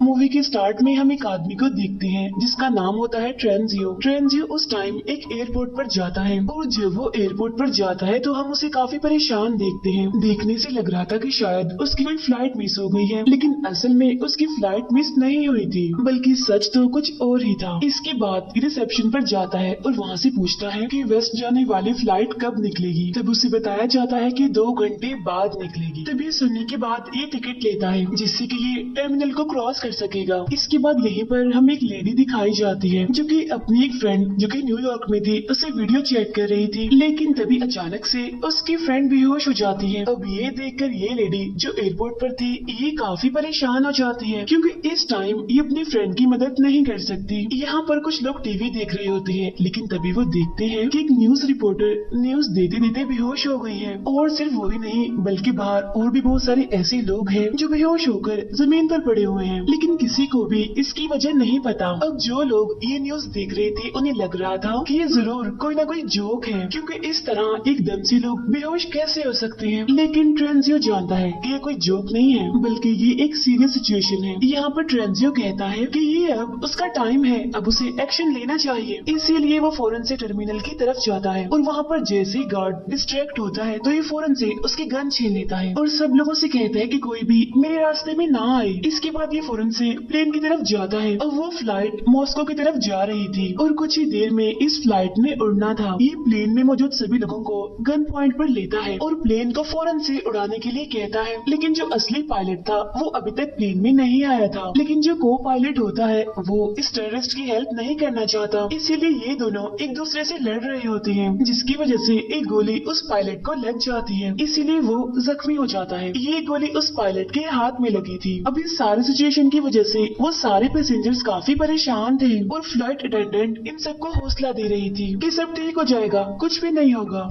Movie के start में हम एक आदमी को देखते हैं जिसका नाम होता है ट्रेंजियो। ट्रेंजियो उस टाइम एक एयरपोर्ट पर जाता है और जब वो एयरपोर्ट पर जाता है तो हम उसे काफी परेशान देखते हैं। देखने से लग रहा था कि शायद उसकी कोई फ्लाइट मिस हो गई है, लेकिन असल में उसकी फ्लाइट मिस नहीं हुई थी, बल्कि सच तो कुछ और ही था। इसके बाद रिसेप्शन पर जाता है और वहाँ से पूछता है कि वेस्ट जाने वाली फ्लाइट कब निकलेगी। तब उसे बताया जाता है कि 2 घंटे बाद निकलेगी। तब ये सुनने के बाद ये टिकट लेता है जिससे कि ये टर्मिनल को क्रॉस कर सकेगा। इसके बाद यहीं पर हमें एक लेडी दिखाई जाती है जो कि अपनी एक फ्रेंड जो कि न्यूयॉर्क में थी उसे वीडियो चैट कर रही थी, लेकिन तभी अचानक से उसकी फ्रेंड बेहोश हो जाती है। अब ये देखकर ये लेडी जो एयरपोर्ट पर थी ये काफी परेशान हो जाती है क्योंकि इस टाइम ये अपनी फ्रेंड की मदद नहीं कर सकती। यहाँ पर कुछ लोग टीवी देख रहे होते हैं, लेकिन तभी वो देखते हैं कि एक न्यूज रिपोर्टर न्यूज देते देते बेहोश हो गई है। और सिर्फ वही नहीं बल्कि बाहर और भी बहुत सारे ऐसे लोग हैं जो बेहोश होकर जमीन पर पड़े हुए हैं, लेकिन किसी को भी इसकी वजह नहीं पता। अब जो लोग ये न्यूज देख रहे थे उन्हें लग रहा था कि ये जरूर कोई ना कोई जोक है, क्योंकि इस तरह एकदम से लोग बेहोश कैसे हो सकते हैं। लेकिन ट्रेंजियो जानता है कि ये कोई जोक नहीं है बल्कि ये एक सीरियस सिचुएशन है। यहाँ पर ट्रेंजियो कहता है कि ये अब उसका टाइम है, अब उसे एक्शन लेना चाहिए। इसीलिए वो फौरन से टर्मिनल की तरफ जाता है और वहाँ पर जैसे ही गार्ड डिस्ट्रैक्ट होता है तो ये फौरन से उसकी गन छीन लेता है और सब लोगों से कहता है कि कोई भी मेरे रास्ते में ना आए। इसके बाद ये फौरन से प्लेन की तरफ जाता है और वो फ्लाइट मॉस्को की तरफ जा रही थी और कुछ ही देर में इस फ्लाइट ने उड़ना था। ये प्लेन में मौजूद सभी लोगों को गन पॉइंट पर लेता है और प्लेन को फौरन से उड़ाने के लिए कहता है, लेकिन जो असली पायलट था वो अभी तक प्लेन में नहीं आया था। लेकिन जो को पायलट होता है वो इस टेररिस्ट की हेल्प नहीं करना चाहता, इसीलिए ये दोनों एक दूसरे से लड़ रहे होते हैं, जिसकी वजह से एक गोली उस पायलट को लग जाती है, इसीलिए वो जख्मी हो जाता है। ये गोली उस पायलट के हाथ में लगी थी। अब इस सारे सिचुएशन की वजह से वो सारे पैसेंजर्स काफी परेशान थे और फ्लाइट अटेंडेंट इन सबको हौसला दे रही थी कि सब ठीक हो जाएगा, कुछ भी नहीं होगा।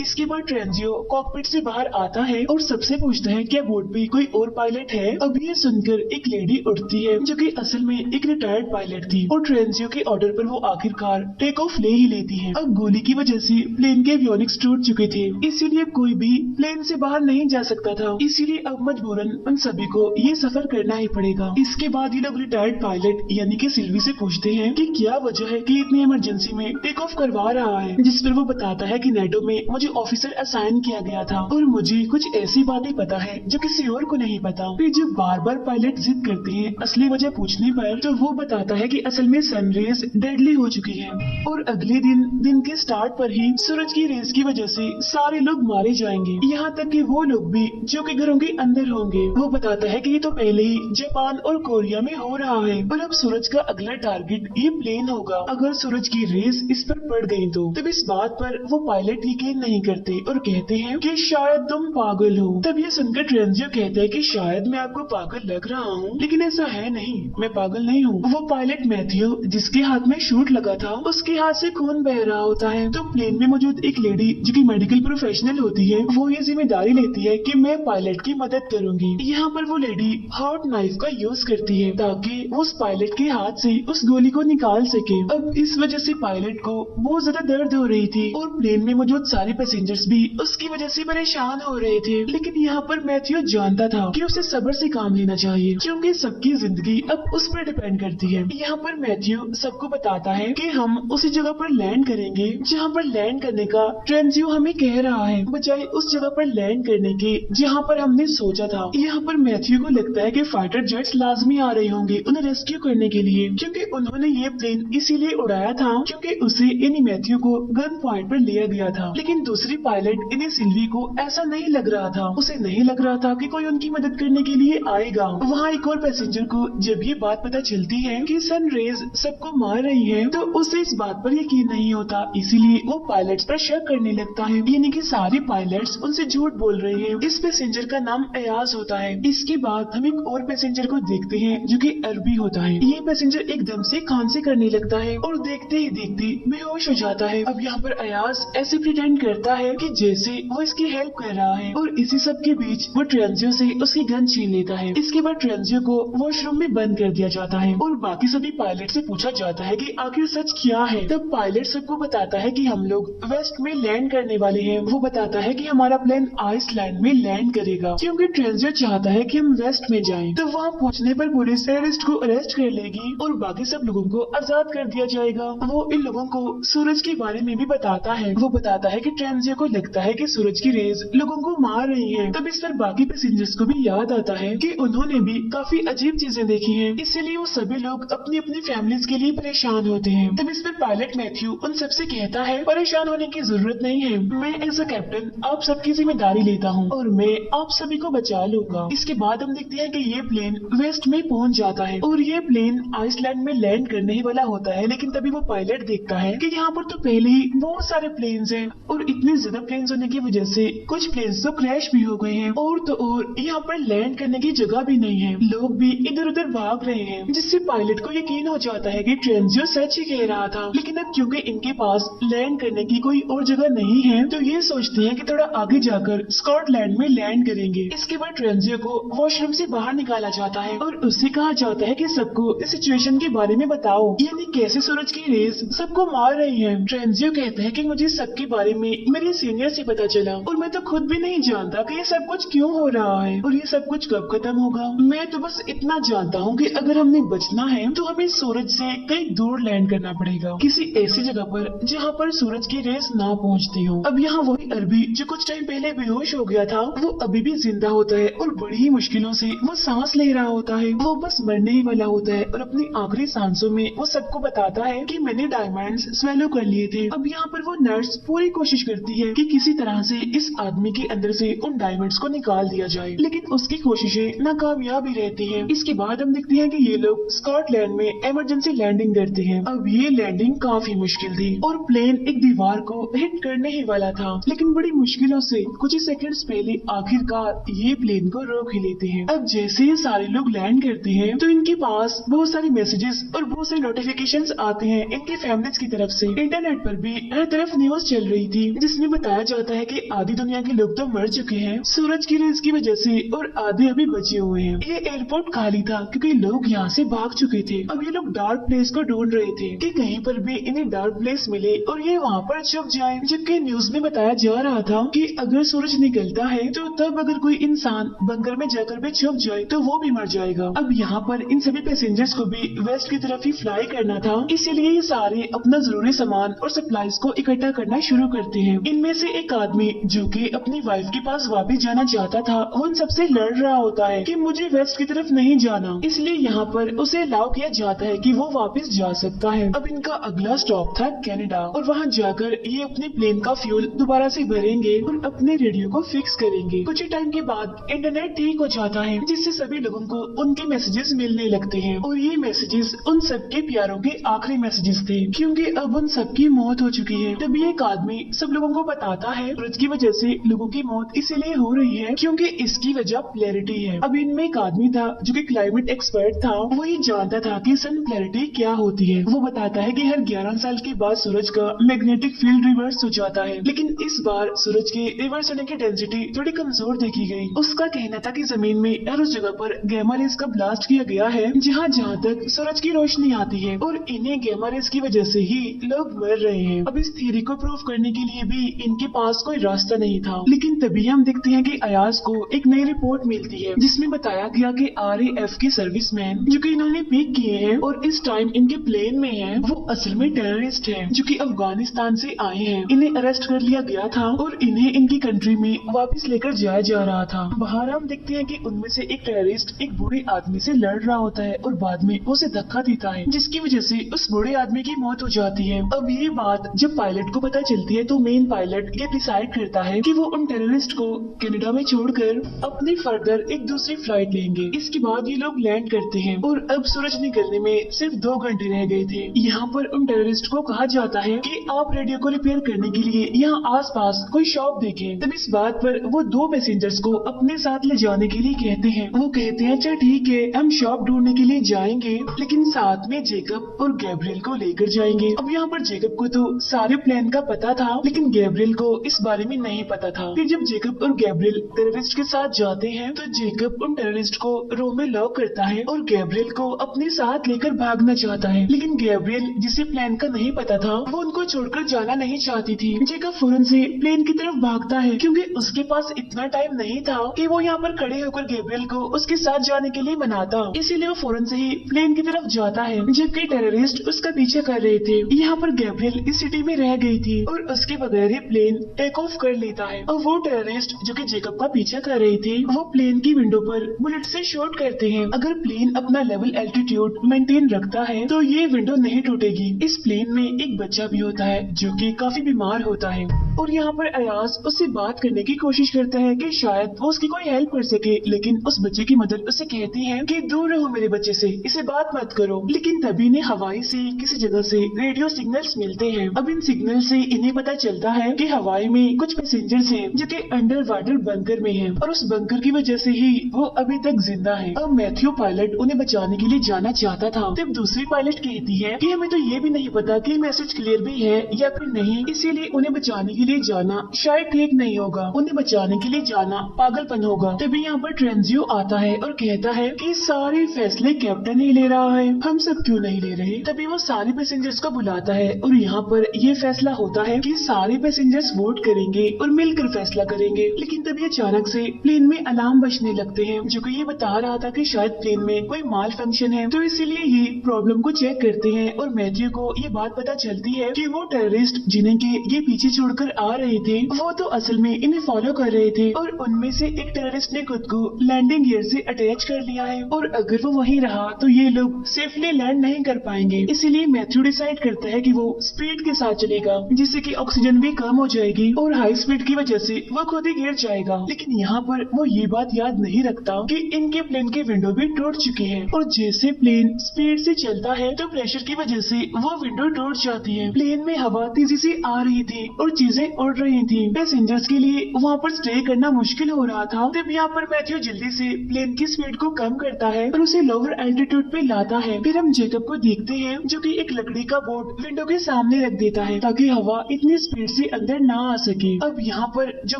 इसके बाद ट्रेंजियो कॉकपिट से बाहर आता है और सबसे पूछता है क्या बोर्ड पे कोई और पायलट है। अब ये सुनकर एक लेडी उठती है जो कि असल में एक रिटायर्ड पायलट थी और ट्रेंजियो के ऑर्डर पर वो आखिरकार टेक ऑफ ले ही लेती है। अब गोली की वजह से प्लेन के एवियोनिक्स टूट चुके थे, इसीलिए कोई भी प्लेन से बाहर नहीं जा सकता था, इसीलिए अब मजबूरन उन सभी को ये सफर करना ही पड़ेगा। इसके बाद ये लोग रिटायर्ड पायलट यानी कि सिल्वी से पूछते हैं कि क्या वजह है कि इतनी इमरजेंसी में टेक ऑफ करवा रहा है, जिस पर वो बताता है कि नेटो में मुझे ऑफिसर असाइन किया गया था और मुझे कुछ ऐसी बातें पता है जो किसी और को नहीं पता। फिर जब बार बार पायलट जिद करते हैं असली वजह पूछने पर तो वो बताता है कि असल में सनरेज डेडली हो चुकी है और अगले दिन के स्टार्ट पर ही सूरज की रेस की वजह से सारे लोग मारे जाएंगे, यहाँ तक कि वो लोग भी जो कि घरों के अंदर होंगे। वो बताता है कि ये तो पहले ही जापान और कोरिया में हो रहा है और अब सूरज का अगला टारगेट ये प्लेन होगा। अगर सूरज की रेस इस पर पड़ गई तो तब इस बात पर वो पायलट यकीन नहीं करते और कहते हैं कि शायद तुम पागल हो। तब ये सुनकर ट्रेंजियो कहता है कि शायद मैं आपको पागल लग रहा हूँ, लेकिन ऐसा है नहीं, मैं पागल नहीं हूँ। वो पायलट मैथ्यू जिसके हाथ में शूट लगा था उसके हाथ से खून बह रहा होता है। तो प्लेन में मौजूद एक लेडी जो कि मेडिकल प्रोफेशनल होती है वो ये जिम्मेदारी लेती है कि मैं पायलट की मदद करूंगी। यहाँ पर वो लेडी हॉट नाइफ का यूज करती है ताकि वो उस पायलट के हाथ से उस गोली को निकाल सके। अब इस वजह से पायलट को बहुत ज्यादा दर्द हो रही थी और प्लेन में मौजूद सारे पैसेंजर्स भी उसकी वजह से परेशान हो रहे थे, लेकिन यहाँ पर मैथ्यू जानता था कि उसे सब्र से काम लेना चाहिए क्योंकि सबकी जिंदगी अब उस पर डिपेंड करती है। यहाँ पर मैथ्यू सबको बताता है कि हम उसी जगह पर लैंड करेंगे जहाँ पर लैंड करने का ट्रेंजियो हमें कह रहा है, बजाय उस जगह पर लैंड करने के जहाँ पर हमने सोचा था। यहाँ पर मैथ्यू को लगता है कि फाइटर जेट्स लाजमी आ रहे होंगे उन्हें रेस्क्यू करने के लिए, क्योंकि उन्होंने ये प्लेन इसीलिए उड़ाया था क्योंकि उसे यानी मैथ्यू को गन पॉइंट पर लिया गया था। लेकिन दूसरी पायलट यानी सिल्वी को ऐसा नहीं लग रहा था, उसे नहीं लग रहा था कि कोई उनकी मदद करने के लिए आएगा। वहाँ एक और पैसेंजर को जब ये बात पता चलती है कि सन रेज सबको मार रही है तो उसे इस बात पर यकीन नहीं होता, इसीलिए वो पायलट्स पर शक करने लगता है, यानी कि सारे पायलट्स उनसे झूठ बोल रहे हैं। इस पैसेंजर का नाम अयाज होता है। इसके बाद हम एक और पैसेंजर को देखते हैं जो कि अरबी होता है। ये पैसेंजर एकदम से खांसी करने लगता है और देखते ही देखते बेहोश हो जाता है। अब यहाँ पर अयाज ऐसे प्रिटेंड करता करता है कि जैसे वो इसकी हेल्प कर रहा है, और इसी सब के बीच वो ट्रेंजियो से उसकी गन छीन लेता है। इसके बाद ट्रेंजियो को वॉशरूम में बंद कर दिया जाता है और बाकी सभी पायलट से पूछा जाता है कि आखिर सच क्या है। तब पायलट सबको बताता है कि हम लोग वेस्ट में लैंड करने वाले हैं। वो बताता है कि हमारा प्लेन आइसलैंड में लैंड करेगा क्योंकि ट्रेंजियो चाहता है कि हम वेस्ट में जाएं। तो वहाँ पहुँचने पर पुलिस टेररिस्ट को अरेस्ट कर लेगी और बाकी सब लोगों को आजाद कर दिया जाएगा। वो इन लोगों को सूरज के बारे में भी बताता है। वो बताता है कि ट्रेंजियो को लगता है कि सूरज की रेज लोगों को मार रही है। तब इस पर बाकी पैसेंजर्स को भी याद आता है कि उन्होंने भी काफी अजीब चीजें देखी हैं, इसलिए वो सभी लोग अपनी अपनी फैमिलीज के लिए परेशान होते हैं। तब इस पर पायलट मैथ्यू उन सबसे कहता है परेशान होने की जरूरत नहीं है, मैं एज अ कैप्टन आप सबकी जिम्मेदारी लेता हूँ और मैं आप सभी को बचा लूंगा। इसके बाद हम देखते हैं कि ये प्लेन वेस्ट में पहुंच जाता है और ये प्लेन आइसलैंड में लैंड करने ही वाला होता है। लेकिन तभी वो पायलट देखता है कि यहाँ पर तो पहले ही बहुत सारे प्लेन्स हैं और इतने ज्यादा प्लेन्स होने की वजह से कुछ प्लेन्स तो क्रैश भी हो गए हैं और तो और यहाँ पर लैंड करने की जगह भी नहीं है, लोग भी इधर उधर भाग रहे हैं, जिससे पायलट को यकीन हो जाता है कि ट्रेंजियो सच ही कह रहा था। लेकिन अब क्योंकि इनके पास लैंड करने की कोई और जगह नहीं है तो ये सोचते हैं कि थोड़ा आगे जाकर स्कॉटलैंड में लैंड करेंगे। इसके बाद ट्रेंजियो को वॉशरूम से बाहर निकाला जाता है और उससे कहा जाता है कि सबको इस सिचुएशन के बारे में बताओ, यानी कैसे सूरज की रेस सबको मार रही है। ट्रेंजियो कहता है कि मुझे सबके बारे में मेरे सीनियर से पता चला और मैं तो खुद भी नहीं जानता कि ये सब कुछ क्यों हो रहा है और ये सब कुछ कब खत्म होगा। मैं तो बस इतना जानता हूँ कि अगर हमें बचना है तो हमें सूरज से कहीं दूर लैंड करना पड़ेगा, किसी ऐसी जगह पर जहाँ पर सूरज की रेस ना पहुँचती हो। अब यहाँ वही अरबी जो कुछ टाइम पहले बेहोश हो गया था वो अभी भी जिंदा होता है और बड़ी ही मुश्किलों से वो सांस ले रहा होता है। वो बस मरने ही वाला होता है और अपनी आखिरी सांसों में वो सबको बताता है कि मैंने डायमंड्स स्वेलो कर लिए थे। अब यहाँ पर वो नर्स पूरी कोशिश करती है कि किसी तरह से इस आदमी के अंदर से उन डायमंड्स को निकाल दिया जाए, लेकिन उसकी कोशिशें नाकामयाब ही रहती हैं। इसके बाद हम देखते हैं कि ये लोग स्कॉटलैंड में इमरजेंसी लैंडिंग करते हैं। अब ये लैंडिंग काफी मुश्किल थी और प्लेन एक दीवार को हिट करने ही वाला था, लेकिन बड़ी मुश्किलों से कुछ ही सेकंड्स पहले आखिरकार ये प्लेन को रोक ही लेते हैं। अब जैसे ही सारे लोग लैंड करते हैं तो इनके पास बहुत सारे मैसेजेस और बहुत सारे नोटिफिकेशंस आते हैं इनकी फैमिलीज की तरफ से। इंटरनेट पर भी हर तरफ न्यूज चल रही थी जिसमें बताया जाता है कि आधी दुनिया के लोग तो मर चुके हैं सूरज की रेस की वजह से और आधे अभी बचे हुए हैं। ये एयरपोर्ट खाली था क्योंकि लोग यहाँ से भाग चुके थे। अब ये लोग डार्क प्लेस को ढूंढ रहे थे कि कहीं पर भी इन्हें डार्क प्लेस मिले और ये वहाँ पर छुप जाए, जबकि न्यूज में बताया जा रहा था कि अगर सूरज निकलता है तो तब अगर कोई इंसान बंकर में जाकर भी छुप जाए तो वो भी मर जाएगा। अब यहाँ पर इन सभी पैसेंजर्स को भी वेस्ट की तरफ ही फ्लाई करना था, इसीलिए ये सारे अपना जरूरी सामान और सप्लाईज को इकट्ठा करना शुरू करते हैं। इनमें से एक आदमी जो कि अपनी वाइफ के पास वापस जाना चाहता था वो उन सबसे लड़ रहा होता है कि मुझे वेस्ट की तरफ नहीं जाना, इसलिए यहाँ पर उसे अलाउ किया जाता है कि वो वापस जा सकता है। अब इनका अगला स्टॉप था कनाडा और वहाँ जाकर ये अपने प्लेन का फ्यूल दोबारा से भरेंगे और अपने रेडियो को फिक्स करेंगे। कुछ ही टाइम के बाद इंटरनेट ठीक हो जाता है जिससे सभी लोगों को उनके मैसेजेस मिलने लगते हैं और ये मैसेजेस उन सबके प्यारों के आखिरी मैसेजेस थे क्योंकि अब उन सबकी मौत हो चुकी है। तभी एक आदमी सब लोगों को बताता है सूरज की वजह से लोगों की मौत इसीलिए हो रही है क्योंकि इसकी वजह पोलैरिटी है। अब इनमें एक आदमी था जो कि क्लाइमेट एक्सपर्ट था, वही जानता था कि सन पोलैरिटी क्या होती है। वो बताता है कि हर 11 साल के बाद सूरज का मैग्नेटिक फील्ड रिवर्स हो जाता है, लेकिन इस बार सूरज के रिवर्स होने की डेंसिटी थोड़ी कमजोर देखी गई। उसका कहना था कि जमीन में हर उस जगह पर गैमा रेज का ब्लास्ट किया गया है जहाँ तक सूरज की रोशनी आती है और इन्हें गैमा रेज की वजह से ही लोग मर रहे हैं। अब इस थ्योरी को प्रूव करने के लिए भी इनके पास कोई रास्ता नहीं था, लेकिन तभी हम देखते हैं कि अयाज को एक नई रिपोर्ट मिलती है जिसमें बताया गया कि RAF के सर्विसमैन जो कि इन्होंने पिक किए हैं और इस टाइम इनके प्लेन में हैं, वो असल में टेररिस्ट हैं जो कि अफगानिस्तान से आए हैं। इन्हें अरेस्ट कर लिया गया था और इन्हें इनकी कंट्री में वापस लेकर जाया जा रहा था। बाहर हम देखते हैं कि उनमें से एक टेररिस्ट एक बूढ़े आदमी से लड़ रहा होता है और बाद में उसे धक्का देता है जिसकी वजह से उस बूढ़े आदमी की मौत हो जाती है। अब ये बात जब पायलट को पता चलती है तो मेन पायलट ये डिसाइड करता है कि वो उन टेररिस्ट को कनाडा में छोड़कर अपनी फर्दर एक दूसरी फ्लाइट लेंगे। इसके बाद ये लोग लैंड करते हैं और अब सूरज निकलने में सिर्फ 2 घंटे रह गए थे। यहाँ पर उन टेररिस्ट को कहा जाता है कि आप रेडियो को रिपेयर करने के लिए यहाँ आसपास कोई शॉप देखें। तब इस बात पर वो 2 पैसेंजर्स को अपने साथ ले जाने के लिए कहते हैं। वो कहते हैं अच्छा ठीक है हम शॉप ढूंढने के लिए जाएंगे, लेकिन साथ में जेकब और गैब्रियल को लेकर जाएंगे। अब यहाँ पर जेकब को तो सारे प्लान का पता था, लेकिन गैब्रियल को इस बारे में नहीं पता था। फिर जब जेकब और गैब्रियल टेररिस्ट के साथ जाते हैं तो जेकब उन टेररिस्ट को रूम में लॉक करता है और गैब्रियल को अपने साथ लेकर भागना चाहता है। लेकिन गैब्रियल, जिसे प्लान का नहीं पता था, वो उनको छोड़कर जाना नहीं चाहती थी। जेकब फौरन से प्लेन की तरफ भागता है क्योंकि उसके पास इतना टाइम नहीं था कि वो यहाँ पर खड़े होकर गैब्रियल को उसके साथ जाने के लिए मनाता। इसीलिए वो फौरन से ही प्लेन की तरफ जाता है जबकि टेररिस्ट उसका पीछे कर रहे थे। यहाँ पर गैब्रियल इस सिटी में रह गई थी और उसके बगैर ही प्लेन टेक ऑफ कर लेता है और वो टेररिस्ट जो कि जेकब का पीछा कर रहे थे वो प्लेन की विंडो पर बुलेट से शॉट करते हैं। अगर प्लेन अपना लेवल एल्टीट्यूड मेंटेन रखता है तो ये विंडो नहीं टूटेगी। इस प्लेन में एक बच्चा भी होता है जो कि काफी बीमार होता है और यहाँ पर अयाज उससे बात करने की कोशिश करता है कि शायद वो उसकी कोई हेल्प कर सके, लेकिन उस बच्चे की मदर उसे कहती है कि दूर रहो मेरे बच्चे से, इसे बात मत करो। लेकिन तभी ने हवाई से किसी जगह से रेडियो सिग्नल्स मिलते हैं। अब इन सिग्नल से इन्हें पता चलता है कि हवाई में कुछ पैसेंजर्स हैं जो कि अंडर वाटर बंकर में हैं और उस बंकर की वजह से ही वो अभी तक जिंदा है। अब मैथ्यू पायलट उन्हें बचाने के लिए जाना चाहता था। तब दूसरी पायलट कहती है कि हमें तो ये भी नहीं पता कि मैसेज क्लियर भी है या फिर नहीं, इसीलिए उन्हें बचाने के लिए जाना शायद ठीक नहीं होगा। उन्हें बचाने के लिए जाना पागलपन होगा। तभी यहाँ पर ट्रेंजियो आता है और कहता है कि सारे फैसले कैप्टन ही ले रहा है, हम सब क्यों नहीं ले रहे। तभी वो सारे पैसेंजर्स को बुलाता है और यहाँ पर ये फैसला होता है कि सारे पैसेंजर्स वोट करेंगे और मिलकर फैसला करेंगे। लेकिन तभी अचानक से प्लेन में अलार्म बजने लगते हैं जो कि ये बता रहा था कि शायद प्लेन में कोई माल फंक्शन है। तो इसीलिए ये प्रॉब्लम को चेक करते हैं और मैथ्यू को ये बात पता चलती है कि वो टेररिस्ट जिन्हें के ये पीछे छोड़कर आ रहे थे वो तो असल में इन्हें फॉलो कर रहे थे और उनमें से एक टेररिस्ट ने खुद को लैंडिंग गियर से अटैच कर लिया है और अगर वो वहीं रहा तो ये लोग सेफली लैंड नहीं कर पाएंगे। इसीलिए मैथ्यू डिसाइड करता है कि वो स्पीड के साथ चलेगा जिससे कि ऑक्सीजन भी कम हो जाएगी और हाई स्पीड की वजह से वो खुद ही गिर जाएगा। लेकिन यहाँ पर वो ये बात याद नहीं रखता कि इनके प्लेन की विंडो भी टूट चुकी है और जैसे प्लेन स्पीड से चलता है तो प्रेशर की वजह से वो विंडो टूट जाती है। प्लेन में हवा तेजी से आ रही थी और चीजें उड़ रही थी। पैसेंजर्स के लिए वहाँ पर स्टे करना मुश्किल हो रहा था। तब यहाँ पर मैथ्यू जल्दी से प्लेन की स्पीड को कम करता है और उसे लोअर एल्टीट्यूड पे लाता है। फिर हम जेकब को देखते हैं जो कि एक लकड़ी का बोर्ड विंडो के सामने रख देता है ताकि हवा इतनी स्पीड से अंदर ना आ सके। अब यहाँ पर जो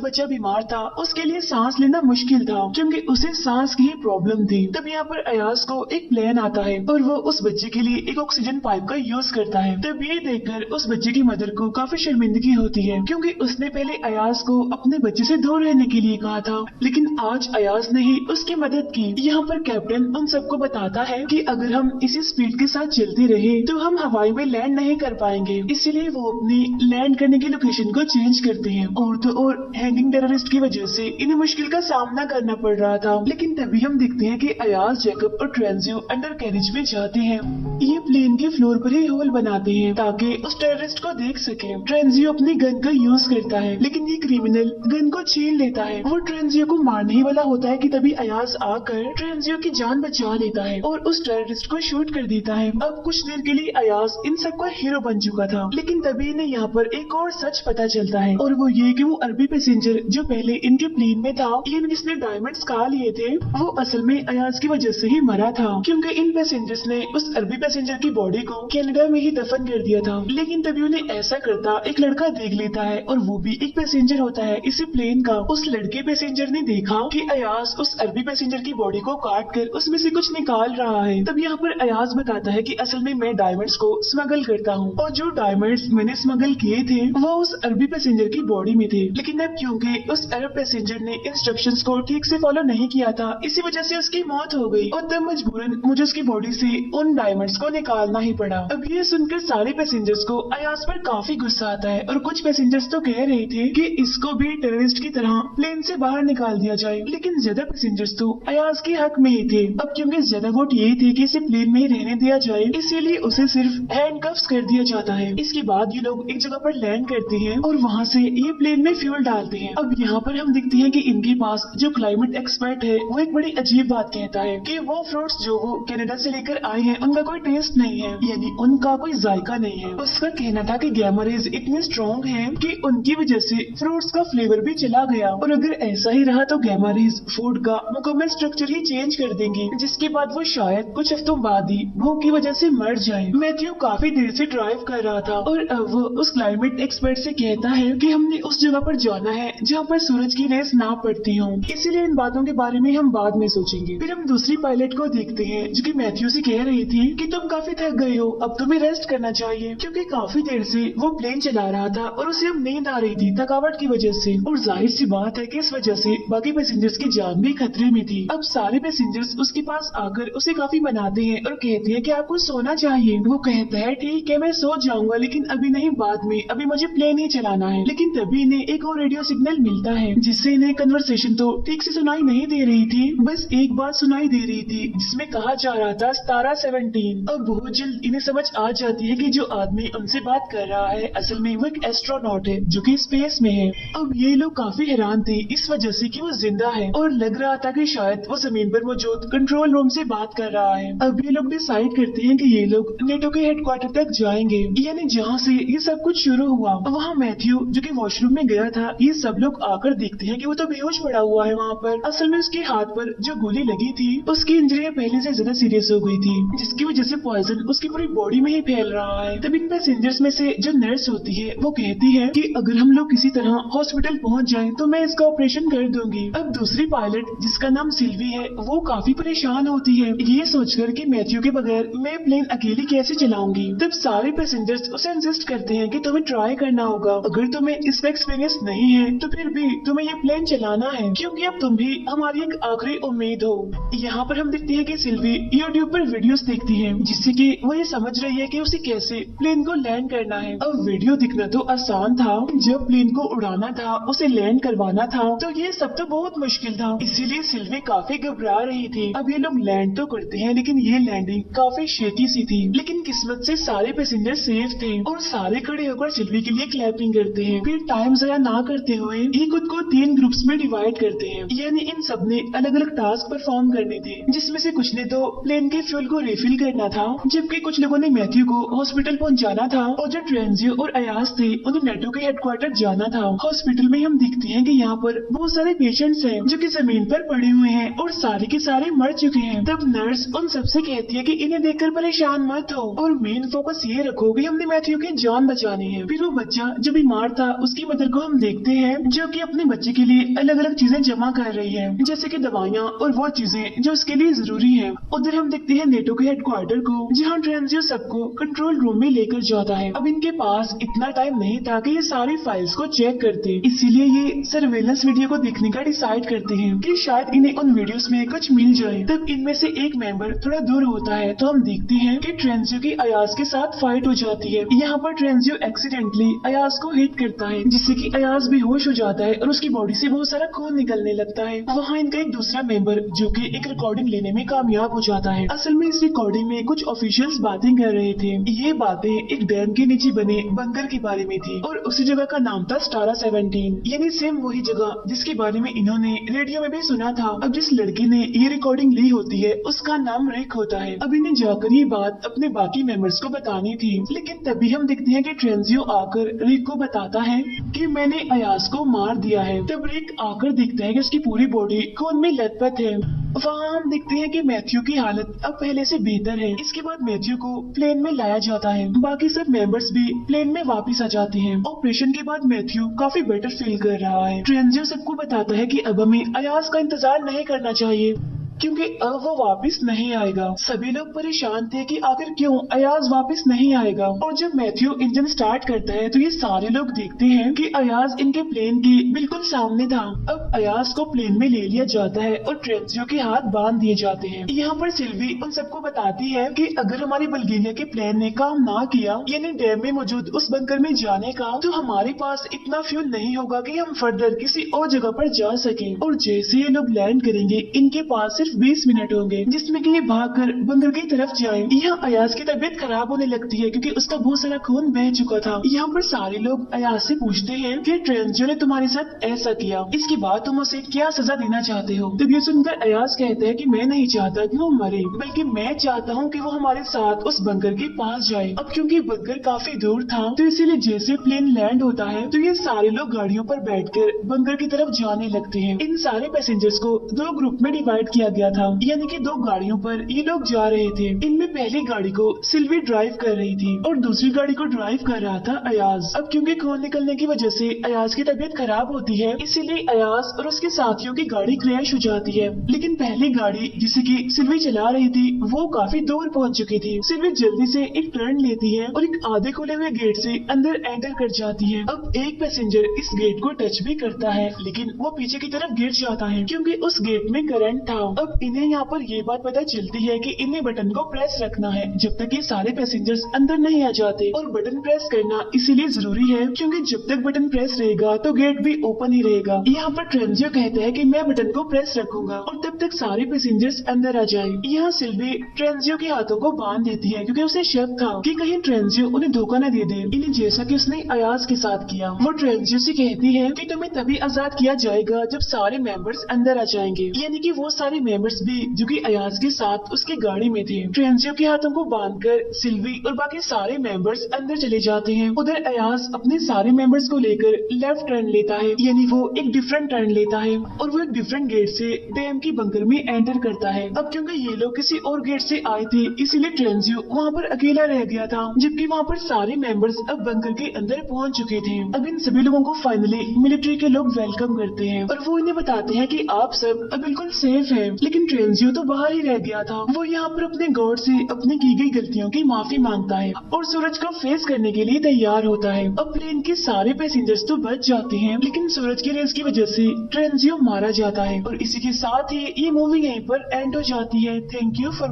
बच्चा बीमार था उसके लिए सांस लेना मुश्किल था क्योंकि उसे सांस की ही प्रॉब्लम थी। तब यहाँ पर अयाज को एक प्लान आता है और वो उस बच्चे के लिए एक ऑक्सीजन पाइप का यूज करता है। तब ये देखकर उस बच्चे की मदर को काफी शर्मिंदगी होती है क्योंकि उसने पहले अयाज को अपने बच्चे से दूर रहने के लिए कहा था, लेकिन आज अयाज ने ही उसकी मदद की। यहाँ पर कैप्टन उन सबको बताता है कि अगर हम इसी स्पीड के साथ चलते रहे तो हम हवाई में लैंड नहीं कर पाएंगे, इसीलिए वो अपनी लैंड करने की लोकेशन को चेंज करते हैं। और तो और हैंगिंग टेररिस्ट की वजह से इन्हें मुश्किल का सामना करना पड़ रहा था। लेकिन तभी हम देखते हैं कि अयाज, जेकब और ट्रेंजियो अंडर कैरेज में जाते हैं। ये प्लेन के फ्लोर पर ही होल बनाते हैं ताकि उस टेररिस्ट को देख सके। ट्रेंजियो अपनी गन का यूज करता है लेकिन ये क्रिमिनल गन को छीन लेता है। वो ट्रेंजियो को मारने ही वाला होता है कि तभी अयाज आकर ट्रेंजियो की जान बचा लेता है और उस टेररिस्ट को शूट कर देता है। अब कुछ देर के लिए अयाज इन सबका हीरो बन चुका था, लेकिन तभी इन्हें यहाँ पर एक और सच पता चलता है और वो ये कि वो अरबी पैसेंजर जो पहले इनके प्लेन में था, ये जिसने डायमंड्स खा लिए थे, वो असल में अयाज की वजह से ही मरा था क्योंकि इन पैसेंजर्स ने उस अरबी पैसेंजर की बॉडी को कनाडा में ही दफन कर दिया था। लेकिन तभी उन्हें ऐसा करता एक लड़का देख लेता है और वो भी एक पैसेंजर होता है इसी प्लेन का। उस लड़के पैसेंजर ने देखा कि अयाज उस अरबी पैसेंजर की बॉडी को काट कर उसमें से कुछ निकाल रहा है। तब यहाँ पर अयाज बताता है कि असल में मैं डायमंड्स को स्मगल करता हूँ और जो डायमंड्स मैंने स्मगल किए थे वो उस अरबी पैसेंजर की बॉडी में थे। लेकिन अब क्योंकि उस अरब पैसेंजर ने इंस्ट्रक्शंस को ठीक से फॉलो नहीं किया था, इसी वजह से उसकी मौत हो गई और तब मजबूरन मुझे उसकी बॉडी से उन डायमंड्स को निकालना ही पड़ा। अब ये सुनकर सारे पैसेंजर्स को अयाज पर काफी गुस्सा आता है और कुछ पैसेंजर्स तो कह रहे थे कि इसको भी टेररिस्ट की तरह प्लेन से बाहर निकाल दिया जाए, लेकिन ज्यादा पैसेंजर्स तो अयाज के हक में ही थे। अब क्योंकि ज्यादा वोट यही थे कि इसे प्लेन में ही रहने दिया जाए, इसीलिए उसे सिर्फ हैंडकफ्स कर दिया जाता है। इसके बाद ये लोग एक जगह पर लैंड करते हैं और वहाँ से ये प्लेन में फ्यूल डालते हैं। अब यहाँ पर हम देखते हैं कि इनके पास जो क्लाइमेट एक्सपर्ट है वो एक बड़ी अजीब बात कहता है कि वो फ्रूट्स जो वो कनाडा से लेकर आए हैं उनका कोई टेस्ट नहीं है, यानी उनका कोई जायका नहीं है। उसका कहना था कि गैमा रेज इतने स्ट्रॉन्ग है कि उनकी वजह से फ्रूट्स का फ्लेवर भी चला गया और अगर ऐसा ही रहा तो गैमा रेज फूड का मुकम्मल स्ट्रक्चर ही चेंज कर देंगे, जिसके बाद वो शायद कुछ हफ्तों बाद ही भूख की वजह से मर जाए। मैथ्यू काफी देर से ड्राइव कर रहा था और अब वो उस क्लाइमेट एक्सपर्ट से कहता है कि हमने उस जगह पर जाना है जहाँ पर सूरज की रेस ना पड़ती हो, इसीलिए इन बातों के बारे में हम बाद में सोचेंगे। फिर हम दूसरी पायलट को देखते हैं जो कि मैथ्यू से कह रही थी कि तुम काफी थक गए हो, अब तुम्हें रेस्ट करना चाहिए, क्योंकि काफी देर से वो प्लेन चला रहा था और उसे अब नींद आ रही थी थकावट की वजह से। और जाहिर सी बात है कि इस वजह से बाकी पैसेंजर्स की जान भी खतरे में थी। अब सारे पैसेंजर्स उसके पास आकर उसे काफी मनाते हैं और कहते हैं कि आपको सोना चाहिए। वो कहता है ठीक है मैं सो जाऊंगा, लेकिन अभी नहीं, बाद में, अभी मुझे प्लेन ही चलाना है। लेकिन तभी इन्हें एक और रेडियो सिग्नल मिलता है जिससे इन्हें कन्वर्सेशन तो ठीक से सुनाई नहीं दे रही थी, बस एक बात सुनाई दे रही थी जिसमें कहा जा रहा था तारा 17। और बहुत जल्द इन्हें समझ आ जाती है कि जो आदमी उनसे बात कर रहा है असल में वो एक एस्ट्रोनॉट है जो कि स्पेस में है। अब ये लोग काफी हैरान थे इस वजह से कि वो जिंदा है और लग रहा था कि शायद वो जमीन पर मौजूद कंट्रोल रूम से बात कर रहा है। अब ये लोग डिसाइड करते हैं कि ये लोग नेटो के हेडक्वार्टर तक जाएंगे, यानी जहाँ से ये सब कुछ शुरू हुआ। वहाँ मैथ्यू जो कि वॉशरूम में गया था, ये सब लोग आकर देखते हैं कि वो तो बेहोश पड़ा हुआ है वहाँ पर। असल में उसके हाथ पर जो गोली लगी थी उसकी इंजरी पहले से ज्यादा सीरियस हो गई थी, जिसकी वजह से पॉइजन उसकी पूरी बॉडी में ही फैल रहा है। तब इन पैसेंजर्स में से जो नर्स होती है वो कहती है कि अगर हम लोग किसी तरह हॉस्पिटल पहुँच जाए तो मैं इसका ऑपरेशन कर दूंगी। अब दूसरी पायलट जिसका नाम सिल्वी है वो काफी परेशान होती है ये सोचकर कि मैथ्यू के बगैर मैं प्लेन अकेली कैसे चलाऊंगी। तब सारे पैसेंजर्स उसे इंसिस्ट करते हैं कि तुम्हें ट्राई करना होगा, अगर तुम्हें इसका एक्सपीरियंस नहीं है तो फिर भी तुम्हें ये प्लेन चलाना है, क्योंकि अब तुम भी हमारी एक आखिरी उम्मीद हो। यहाँ पर हम देखते हैं कि सिल्वी यूट्यूब पर वीडियोस देखती है जिससे कि वो ये समझ रही है कि उसे कैसे प्लेन को लैंड करना है। अब वीडियो दिखना तो आसान था, जब प्लेन को उड़ाना था, उसे लैंड करवाना था, तो ये सब तो बहुत मुश्किल था, इसीलिए सिल्वी काफी घबरा रही थी। अब ये लोग लैंड तो करते हैं लेकिन ये लैंडिंग काफी शेकी सी थी, लेकिन किस्मत से सारे पैसेंजर सेफ थे और सारे खड़े होकर सिल्वी के लिए क्लैपिंग करते हैं। फिर टाइम ज़ाया ना करते हुए ये खुद को 3 ग्रुप्स में डिवाइड करते हैं, यानी इन सब ने अलग अलग टास्क परफॉर्म करने थे, जिसमें से कुछ ने तो प्लेन के फ्यूल को रिफिल करना था, जबकि कुछ लोगों ने मैथ्यू को हॉस्पिटल पहुंचाना था और जो ट्रेंजियो और अयाज थे उन्हें नेटो के हेडक्वार्टर जाना था। हॉस्पिटल में हम देखते हैं कि यहाँ पर बहुत सारे पेशेंट्स हैं जो कि जमीन पर पड़े हुए हैं और सारे के सारे मर चुके हैं। तब नर्स उन सबसे कहती है कि इन्हें देखकर परेशान मत हो और मेन फोकस ये रखो कि हमने मैथ्यू की जान बचानी है। फिर वो बच्चा जो बीमार था उसकी मदर को हम देखते हैं जो कि अपने बच्चे के लिए अलग अलग चीजें जमा कर रही है, जैसे कि दवाइयाँ और वो चीजें जो उसके लिए जरूरी है। उधर हम देखते हैं नेटो के हेडक्वार्टर को जहाँ ट्रेंजियो सबको कंट्रोल रूम में लेकर जाता है। अब इनके पास इतना टाइम नहीं था कि ये सारी फाइल्स को चेक करते, इसीलिए ये सर्वेलेंस वीडियो को देखने का डिसाइड करते हैं कि शायद इन्हें उन वीडियोस में कुछ मिल जाए। तब इनमें से एक मेंबर थोड़ा दूर होता है तो हम देखते हैं कि ट्रेंजियो की अयाज के साथ फाइट हो जाती है। यहाँ पर ट्रेंजियो एक्सीडेंटली अयाज को हिट करता है जिससे कि अयाज बेहोश हो जाता है और उसकी बॉडी से बहुत सारा खून निकलने लगता है। वहाँ इनका एक दूसरा मेंबर जो कि एक रिकॉर्डिंग लेने में कामयाब हो जाता है। असल में इस रिकॉर्डिंग में कुछ ऑफिशियल्स बातें कर रहे थे, ये बातें एक डैम के नीचे बने बंकर के बारे में थी और उसी जगह का नाम था तारा 17, यानी सेम वही जगह जिसके बारे में इन्होंने रेडियो में भी सुना था। अब जिस लड़के ने ये रिकॉर्डिंग ली होती है उसका नाम रिक होता है। अब इन्हें जाकर ये बात अपने बाकी मेंबर्स को बतानी थी, लेकिन तभी हम देखते हैं कि ट्रेंजियो आकर रिक को बताता है कि मैंने अयाज को मार दिया है। तब रिक आकर देखता है कि उसकी पूरी बॉडी खून में लथपथ है। वहाँ हम देखते हैं कि मैथ्यू की हालत अब पहले से बेहतर है। इसके बाद मैथ्यू को प्लेन में लाया जाता है, बाकी सब मेंबर्स भी प्लेन में वापस आ जाते हैं। ऑपरेशन के बाद मैथ्यू काफी बेटर फील कर रहा है। ट्रेंजियो सबको बताता है कि अब हमें अयाज का इंतजार नहीं करना चाहिए क्योंकि अब वो वापस नहीं आएगा। सभी लोग परेशान थे कि आखिर क्यों अयाज वापस नहीं आएगा, और जब मैथ्यू इंजन स्टार्ट करता है तो ये सारे लोग देखते हैं कि अयाज इनके प्लेन के बिल्कुल सामने था। अब अयाज को प्लेन में ले लिया जाता है और ट्रेंजियो के हाथ बांध दिए जाते हैं। यहाँ पर सिल्वी उन सबको बताती है कि अगर हमारे बल्गेरिया के प्लेन ने काम ना किया, यानी डैम में मौजूद उस बंकर में जाने का, तो हमारे पास इतना फ्यूल नहीं होगा कि हम फर्दर किसी और जगह पर जा सके। और जैसे ये लोग लैंड करेंगे इनके पास सिर्फ 20 मिनट होंगे जिसमें कि ये भागकर बंकर की तरफ जाएं। यहाँ अयाज की तबीयत खराब होने लगती है क्योंकि उसका बहुत सारा खून बह चुका था। यहाँ पर सारे लोग अयाज से पूछते हैं कि ट्रेंजियो ने तुम्हारे साथ ऐसा किया, इसके बाद तुम उसे क्या सजा देना चाहते हो। तब ये सुनकर अयाज कहता है कि मैं नहीं चाहता कि वो मरे, बल्कि मैं चाहता हूँ कि वो हमारे साथ उस बंकर के पास जाए। अब क्योंकि बंकर काफी दूर था तो इसीलिए जैसे प्लेन लैंड होता है तो ये सारे लोग गाड़ियों पर बैठकर बंकर की तरफ जाने लगते हैं। इन सारे पैसेंजर्स को 2 ग्रुप में डिवाइड किया गया था, यानी कि दो गाड़ियों पर ये लोग जा रहे थे। इनमें पहली गाड़ी को सिल्वी ड्राइव कर रही थी और दूसरी गाड़ी को ड्राइव कर रहा था अयाज। अब क्योंकि खून निकलने की वजह से अयाज की तबीयत खराब होती है, इसीलिए अयाज और उसके साथियों की गाड़ी क्रैश हो जाती है। लेकिन पहली गाड़ी जिसे कि सिल्वी चला रही थी वो काफी दूर पहुंच चुकी थी। सिल्वी जल्दी से एक टर्न लेती है और एक आधे खुले हुए गेट से अंदर एंटर कर जाती है। अब एक पैसेंजर इस गेट को टच भी करता है, लेकिन वो पीछे की तरफ गिर जाता है क्योंकि उस गेट में करंट था। अब इन्हें यहाँ पर ये बात पता चलती है कि इन्हें बटन को प्रेस रखना है जब तक ये सारे पैसेंजर्स अंदर नहीं आ जाते, और बटन प्रेस करना इसीलिए जरूरी है क्योंकि जब तक बटन प्रेस रहेगा तो गेट भी ओपन ही रहेगा। यहाँ पर ट्रेंजियो कहता है कि मैं बटन को प्रेस रखूंगा और तब तक सारे पैसेंजर्स अंदर आ जाए। यहाँ सिल्वी ट्रेंजियो के हाथों को बांध देती है क्योंकि उसे शक था कि कहीं ट्रेंजियो उन्हें धोखा न दे दे, इन्हें जैसा कि उसने अयाज के साथ किया। वो ट्रेंजियो से कहती है कि तुम्हें तभी आजाद किया जाएगा जब सारे मेंबर्स अंदर आ जाएंगे, यानी कि वो सारे मेंबर्स भी जो कि अयाज के साथ उसकी गाड़ी में थे। ट्रेंजियो के हाथों को बांधकर सिल्वी और बाकी सारे मेंबर्स अंदर चले जाते हैं। उधर अयाज अपने सारे मेंबर्स को लेकर लेफ्ट टर्न लेता है, यानी वो एक डिफरेंट टर्न लेता है और वो एक डिफरेंट गेट से डैम की बंकर में एंटर करता है। अब क्योंकि ये लोग किसी और गेट से आए थे इसीलिए ट्रेंजियो वहाँ पर अकेला रह गया था, जबकि वहाँ पर सारे मेंबर्स अब बंकर के अंदर पहुँच चुके थे। अब इन सभी लोगों को फाइनली मिलिट्री के लोग वेलकम करते हैं और वो इन्हें बताते हैं कि आप सब अब बिल्कुल सेफ हैं। लेकिन ट्रेंजियो तो बाहर ही रह गया था। वो यहाँ पर अपने गॉड से अपनी की गई गलतियों की माफी मांगता है और सूरज को फेस करने के लिए तैयार होता है। अब प्लेन के सारे पैसेंजर्स तो बच जाते हैं, लेकिन सूरज की रेस की वजह से ट्रेंजियो मारा जाता है और इसी के साथ ही ये मूवी यहीं पर एंड हो जाती है। Thank you for